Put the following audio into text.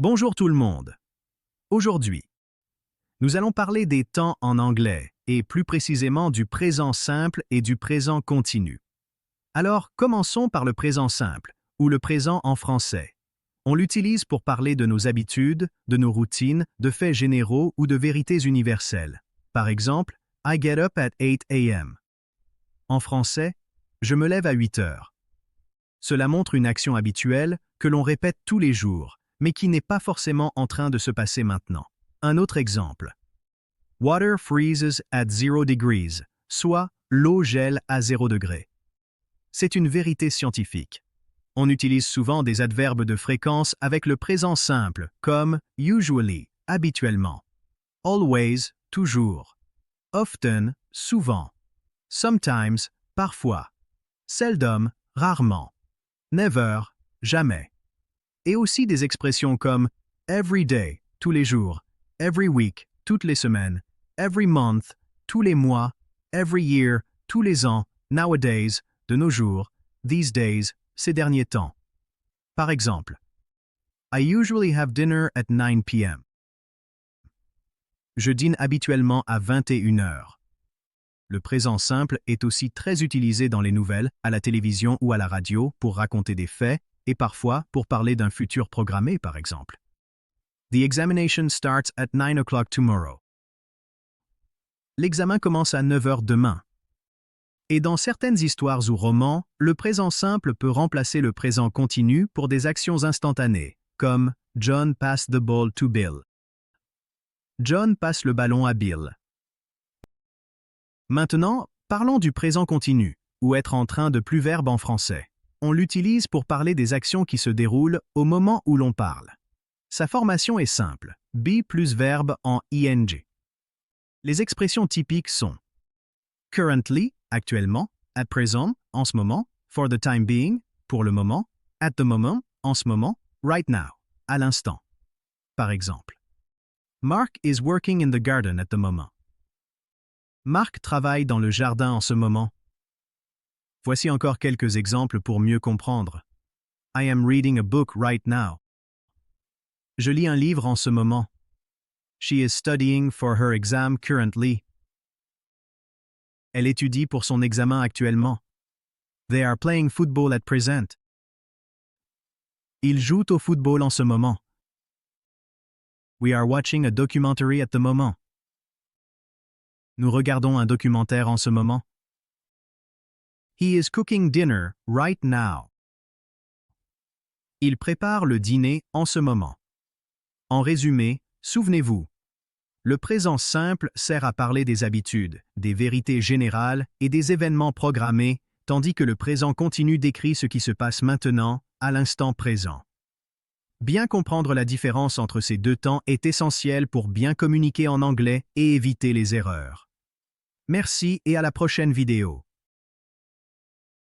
Bonjour tout le monde. Aujourd'hui, nous allons parler des temps en anglais et plus précisément du présent simple et du présent continu. Alors, commençons par le présent simple, ou le présent en français. On l'utilise pour parler de nos habitudes, de nos routines, de faits généraux ou de vérités universelles. Par exemple, I get up at 8 a.m. En français, je me lève à 8 heures. Cela montre une action habituelle que l'on répète tous les jours, mais qui n'est pas forcément en train de se passer maintenant. Un autre exemple. Water freezes at 0 degrees, soit l'eau gèle à 0 degré. C'est une vérité scientifique. On utilise souvent des adverbes de fréquence avec le présent simple, comme usually, habituellement, always, toujours, often, souvent, sometimes, parfois, seldom, rarement, never, jamais. Et aussi des expressions comme every day, tous les jours, every week, toutes les semaines, every month, tous les mois, every year, tous les ans, nowadays, de nos jours, these days, ces derniers temps. Par exemple, I usually have dinner at 9 p.m. Je dîne habituellement à 21 heures. Le présent simple est aussi très utilisé dans les nouvelles, à la télévision ou à la radio pour raconter des faits, et parfois pour parler d'un futur programmé, par exemple. The examination starts at 9 o'clock tomorrow. L'examen commence à 9 heures demain. Et dans certaines histoires ou romans, le présent simple peut remplacer le présent continu pour des actions instantanées, comme John passed the ball to Bill. John passe le ballon à Bill. Maintenant, parlons du présent continu, ou être en train de plus verbe en français. On l'utilise pour parler des actions qui se déroulent au moment où l'on parle. Sa formation est simple, be plus verbe en ing. Les expressions typiques sont currently, actuellement, at present, en ce moment, for the time being, pour le moment, at the moment, en ce moment, right now, à l'instant. Par exemple, Mark is working in the garden at the moment. Mark travaille dans le jardin en ce moment. Voici encore quelques exemples pour mieux comprendre. I am reading a book right now. Je lis un livre en ce moment. She is studying for her exam currently. Elle étudie pour son examen actuellement. They are playing football at present. Ils jouent au football en ce moment. We are watching a documentary at the moment. Nous regardons un documentaire en ce moment. He is cooking dinner right now. Il prépare le dîner en ce moment. En résumé, souvenez-vous, le présent simple sert à parler des habitudes, des vérités générales et des événements programmés, tandis que le présent continu décrit ce qui se passe maintenant, à l'instant présent. Bien comprendre la différence entre ces deux temps est essentiel pour bien communiquer en anglais et éviter les erreurs. Merci et à la prochaine vidéo.